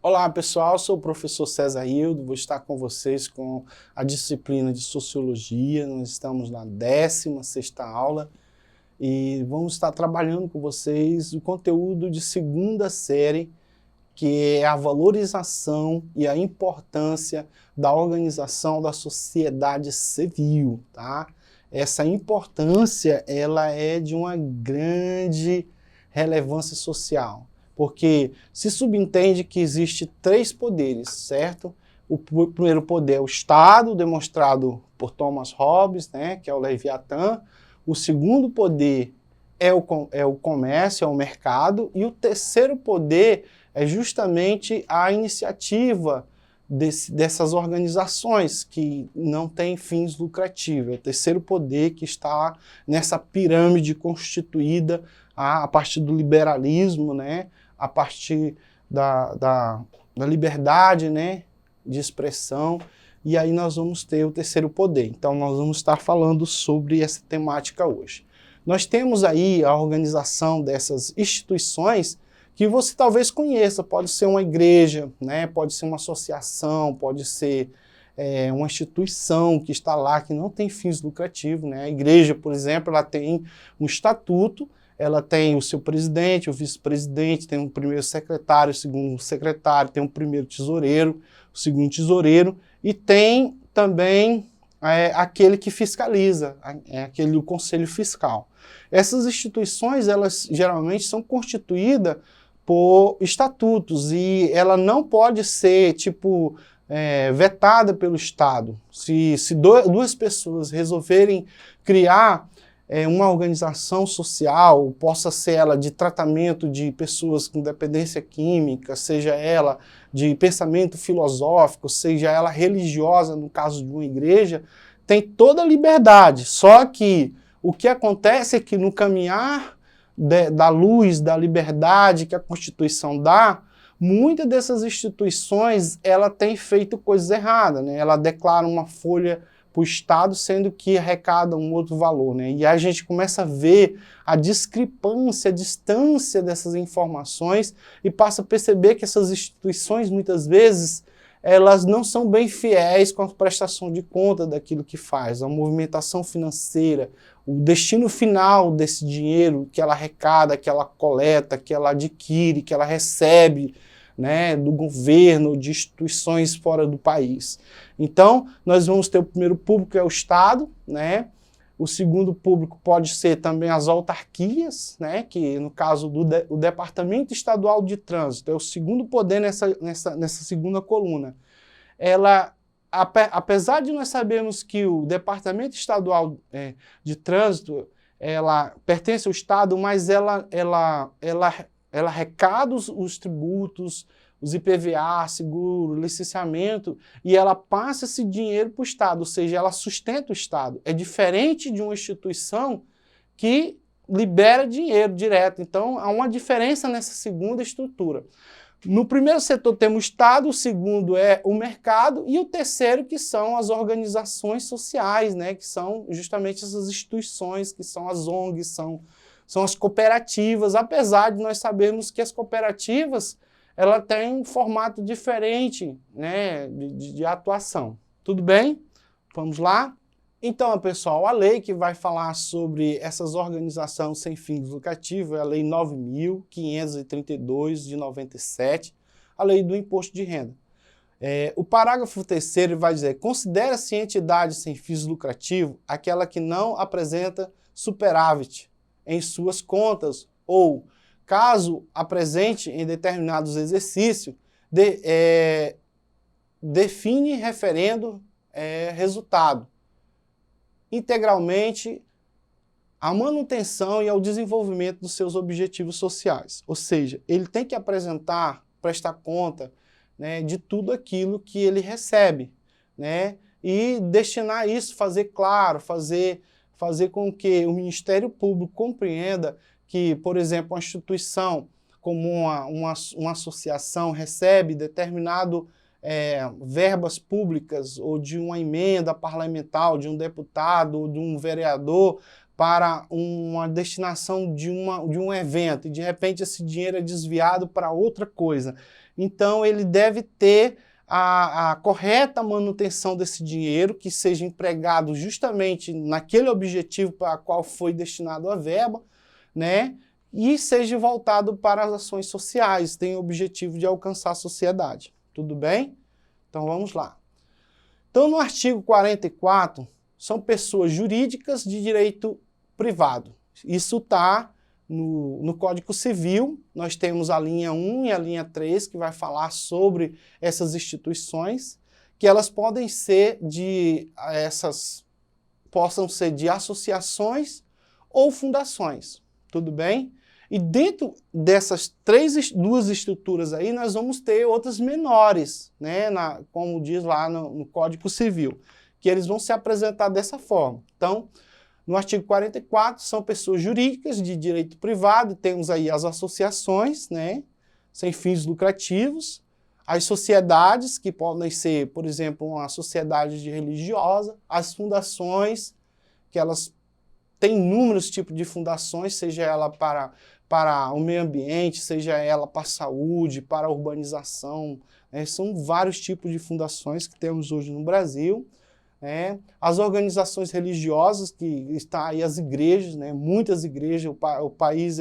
Olá pessoal, sou o professor César Hildo, vou estar com vocês com a disciplina de Sociologia. Nós estamos na 16ª aula e vamos estar trabalhando com vocês o conteúdo de segunda série, que é a valorização e a importância da organização da sociedade civil, tá? Essa importância, ela é de uma grande relevância social, porque se subentende que existe 3 poderes, certo? O primeiro poder é o Estado, demonstrado por Thomas Hobbes, né, que é o Leviatã. O segundo poder é o comércio, é o mercado. E o terceiro poder é justamente a iniciativa dessas organizações que não têm fins lucrativos. É o terceiro poder que está nessa pirâmide constituída a partir do liberalismo, né? A partir da liberdade, né, de expressão, e aí nós vamos ter o terceiro poder. Então nós vamos estar falando sobre essa temática hoje. Nós temos aí a organização dessas instituições que você talvez conheça, pode ser uma igreja, né, pode ser uma associação, pode ser uma instituição que está lá, que não tem fins lucrativos, né? A igreja, por exemplo, ela tem um estatuto, ela tem o seu presidente, o vice-presidente, tem um primeiro secretário, o segundo secretário, tem um primeiro tesoureiro, o segundo tesoureiro, e tem também aquele que fiscaliza, aquele do conselho fiscal. Essas instituições, elas geralmente são constituídas por estatutos e ela não pode ser, tipo, vetada pelo Estado. Se duas pessoas resolverem criar uma organização social, possa ser ela de tratamento de pessoas com dependência química, seja ela de pensamento filosófico, seja ela religiosa, no caso de uma igreja, tem toda a liberdade. Só que o que acontece é que no caminhar da luz, da liberdade que a Constituição dá, muitas dessas instituições ela tem feito coisas erradas, né? Ela declara uma folha para o Estado, sendo que arrecada um outro valor, né? E aí a gente começa a ver a discrepância, a distância dessas informações e passa a perceber que essas instituições, muitas vezes, elas não são bem fiéis com a prestação de conta daquilo que faz, a movimentação financeira, o destino final desse dinheiro que ela arrecada, que ela coleta, que ela adquire, que ela recebe, né, do governo, de instituições fora do país. Então, nós vamos ter o primeiro público, que é o Estado, né? O segundo público pode ser também as autarquias, né? Que no caso do Departamento Estadual de Trânsito, é o segundo poder nessa segunda coluna. Ela, apesar de nós sabermos que o Departamento Estadual de Trânsito, ela pertence ao Estado, mas ela arrecada os tributos, os IPVA, seguro, licenciamento, e ela passa esse dinheiro para o Estado, ou seja, ela sustenta o Estado. É diferente de uma instituição que libera dinheiro direto. Então, há uma diferença nessa segunda estrutura. No primeiro setor temos o Estado, o segundo é o mercado, e o terceiro que são as organizações sociais, né, que são justamente essas instituições, que são as ONGs, são as cooperativas, apesar de nós sabermos que as cooperativas ela tem um formato diferente, né, de atuação. Tudo bem? Vamos lá? Então, pessoal, a lei que vai falar sobre essas organizações sem fins lucrativos é a Lei 9.532 de 97, a Lei do Imposto de Renda. O parágrafo 3º vai dizer: considera-se entidade sem fins lucrativos aquela que não apresenta superávit em suas contas ou, caso apresente em determinados exercícios, define referendo resultado integralmente à manutenção e ao desenvolvimento dos seus objetivos sociais. Ou seja, ele tem que apresentar, prestar conta, né, de tudo aquilo que ele recebe, né, e destinar isso, fazer claro, fazer com que o Ministério Público compreenda que, por exemplo, uma instituição como uma associação recebe determinado verbas públicas ou de uma emenda parlamentar, de um deputado ou de um vereador para uma destinação de um evento, e de repente esse dinheiro é desviado para outra coisa. Então ele deve ter a correta manutenção desse dinheiro, que seja empregado justamente naquele objetivo para qual foi destinado a verba, né? E seja voltado para as ações sociais, tem o objetivo de alcançar a sociedade. Tudo bem? Então vamos lá. Então no artigo 44, são pessoas jurídicas de direito privado. Isso está no Código Civil, nós temos a linha 1 e a linha 3, que vai falar sobre essas instituições, que elas possam ser de associações ou fundações, tudo bem? E dentro dessas duas estruturas aí, nós vamos ter outras menores, né, como diz lá no Código Civil, que eles vão se apresentar dessa forma. Então, no artigo 44, são pessoas jurídicas de direito privado, temos aí as associações, né, sem fins lucrativos, as sociedades, que podem ser, por exemplo, uma sociedade religiosa, as fundações, que elas têm inúmeros tipos de fundações, seja ela para o meio ambiente, seja ela para a saúde, para a urbanização, né, são vários tipos de fundações que temos hoje no Brasil. As organizações religiosas, que está aí as igrejas, né, muitas igrejas, o país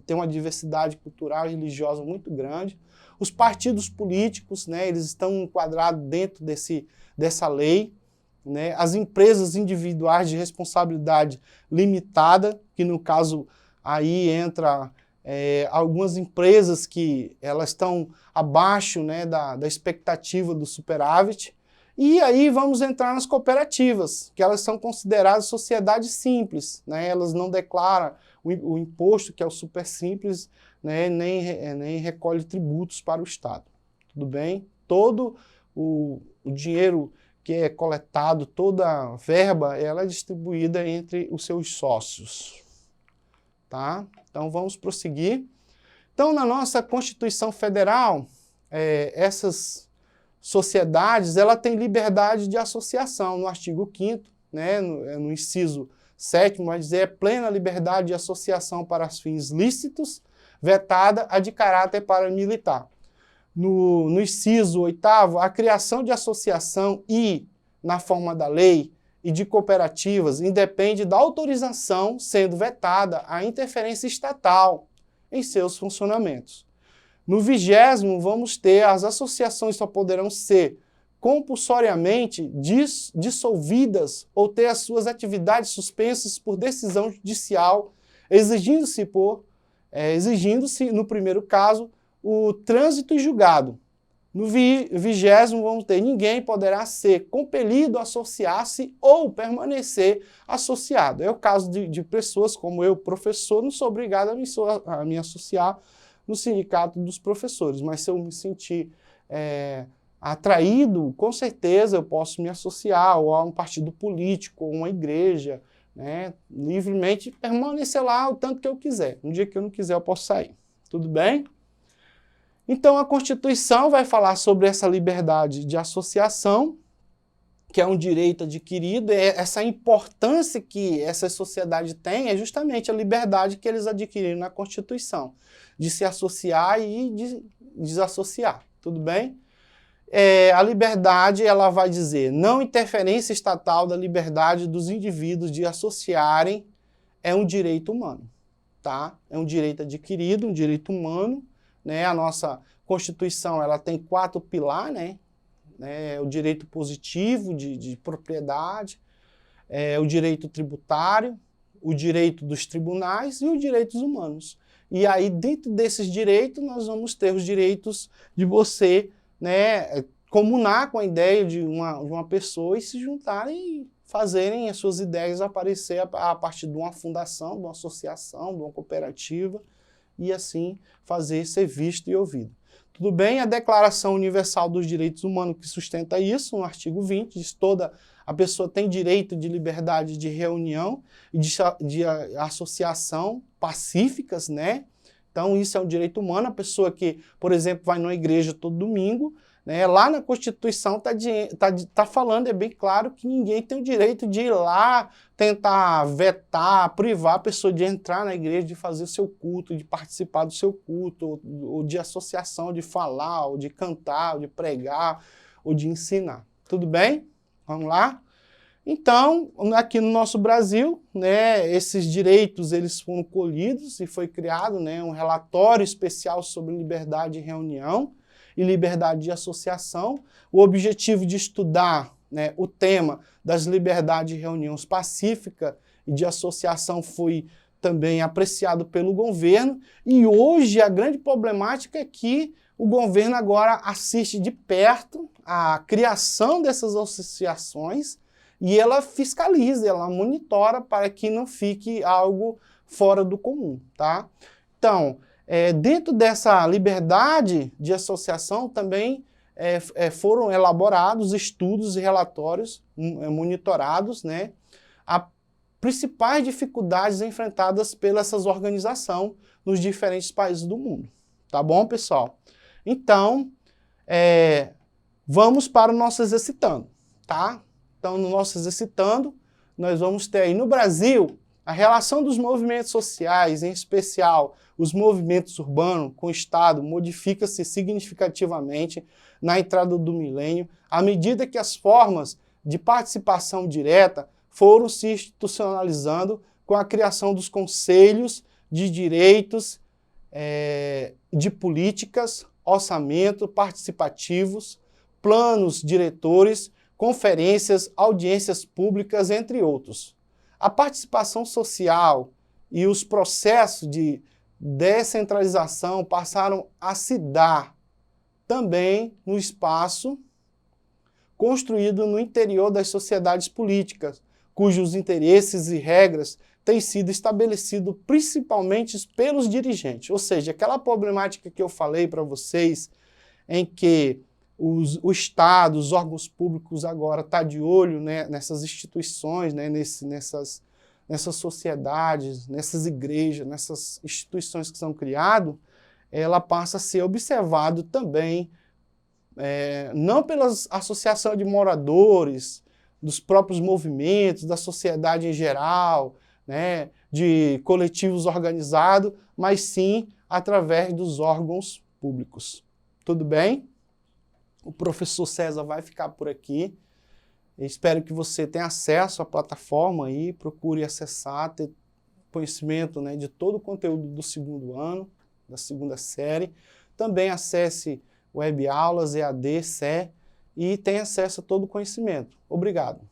tem uma diversidade cultural e religiosa muito grande. Os partidos políticos, né, eles estão enquadrados dentro dessa lei, né, as empresas individuais de responsabilidade limitada, que no caso aí entra algumas empresas que elas estão abaixo, né, da expectativa do superávit. E aí vamos entrar nas cooperativas, que elas são consideradas sociedades simples, né? Elas não declaram o imposto, que é o super simples, né? nem recolhe tributos para o Estado. Tudo bem? Todo o dinheiro que é coletado, toda a verba, ela é distribuída entre os seus sócios. Tá? Então vamos prosseguir. Então na nossa Constituição Federal, essas sociedades, ela tem liberdade de associação, no artigo 5º, né, no inciso 7º, vai dizer plena liberdade de associação para fins lícitos, vetada a de caráter paramilitar. No inciso 8º, a criação de associação na forma da lei, e de cooperativas, independe da autorização, sendo vetada a interferência estatal em seus funcionamentos. No 20º, vamos ter as associações só poderão ser compulsoriamente dissolvidas ou ter as suas atividades suspensas por decisão judicial, exigindo-se, no primeiro caso, o trânsito e julgado. No 20º, vamos ter ninguém poderá ser compelido a associar-se ou permanecer associado. É o caso de pessoas como eu, professor, não sou obrigado a me associar no sindicato dos professores, mas se eu me sentir atraído, com certeza eu posso me associar ou a um partido político, ou uma igreja, né, livremente permanecer lá o tanto que eu quiser. No dia que eu não quiser, eu posso sair. Tudo bem? Então a Constituição vai falar sobre essa liberdade de associação, que é um direito adquirido, essa importância que essa sociedade tem é justamente a liberdade que eles adquiriram na Constituição, de se associar e de desassociar, tudo bem? A liberdade, ela vai dizer, não interferência estatal da liberdade dos indivíduos de associarem, é um direito humano, tá? É um direito adquirido, um direito humano, né? A nossa Constituição, ela tem 4 pilares, né? O direito positivo de propriedade, o direito tributário, o direito dos tribunais e os direitos humanos. E aí, dentro desses direitos, nós vamos ter os direitos de você, né, comunar com a ideia de uma pessoa e se juntarem e fazerem as suas ideias aparecer a partir de uma fundação, de uma associação, de uma cooperativa, e assim fazer ser visto e ouvido. Tudo bem? A Declaração Universal dos Direitos Humanos que sustenta isso, no artigo 20, diz toda a pessoa tem direito de liberdade de reunião e de associação pacíficas, né? Então isso é um direito humano. A pessoa que, por exemplo, vai numa igreja todo domingo, né? Lá na Constituição tá falando, é bem claro, que ninguém tem o direito de ir lá tentar vetar, privar a pessoa de entrar na igreja, de fazer o seu culto, de participar do seu culto, ou de associação, de falar, ou de cantar, ou de pregar, ou de ensinar. Tudo bem? Vamos lá? Então, aqui no nosso Brasil, né, esses direitos eles foram colhidos e foi criado, né, um relatório especial sobre liberdade de reunião e liberdade de associação. O objetivo de estudar, né, o tema das liberdades de reunião pacífica e de associação foi também apreciado pelo governo, e hoje a grande problemática é que o governo agora assiste de perto a criação dessas associações e ela fiscaliza, ela monitora para que não fique algo fora do comum, tá? Então, dentro dessa liberdade de associação também foram elaborados estudos e relatórios monitorados, né, a principais dificuldades enfrentadas pelas essas organizações nos diferentes países do mundo. Tá bom, pessoal? Então, vamos para o nosso exercitando, tá? Então, no nosso exercitando, nós vamos ter aí no Brasil a relação dos movimentos sociais, em especial os movimentos urbanos com o Estado, modifica-se significativamente na entrada do milênio, à medida que as formas de participação direta foram se institucionalizando com a criação dos conselhos de direitos, de políticas, orçamento, participativos, planos diretores, conferências, audiências públicas, entre outros. A participação social e os processos de descentralização passaram a se dar também no espaço construído no interior das sociedades políticas, cujos interesses e regras têm sido estabelecidos principalmente pelos dirigentes. Ou seja, aquela problemática que eu falei para vocês, em que o Estado, os órgãos públicos agora estão de olho, né, nessas instituições, né, nessas sociedades, nessas igrejas, nessas instituições que são criadas, ela passa a ser observado também, não pelas associações de moradores, dos próprios movimentos, da sociedade em geral, né, de coletivos organizados, mas sim através dos órgãos públicos. Tudo bem? O professor César vai ficar por aqui. Eu espero que você tenha acesso à plataforma aí, procure acessar, ter conhecimento, né, de todo o conteúdo do segundo ano, da segunda série. Também acesse web aulas, EAD, CE e tenha acesso a todo o conhecimento. Obrigado.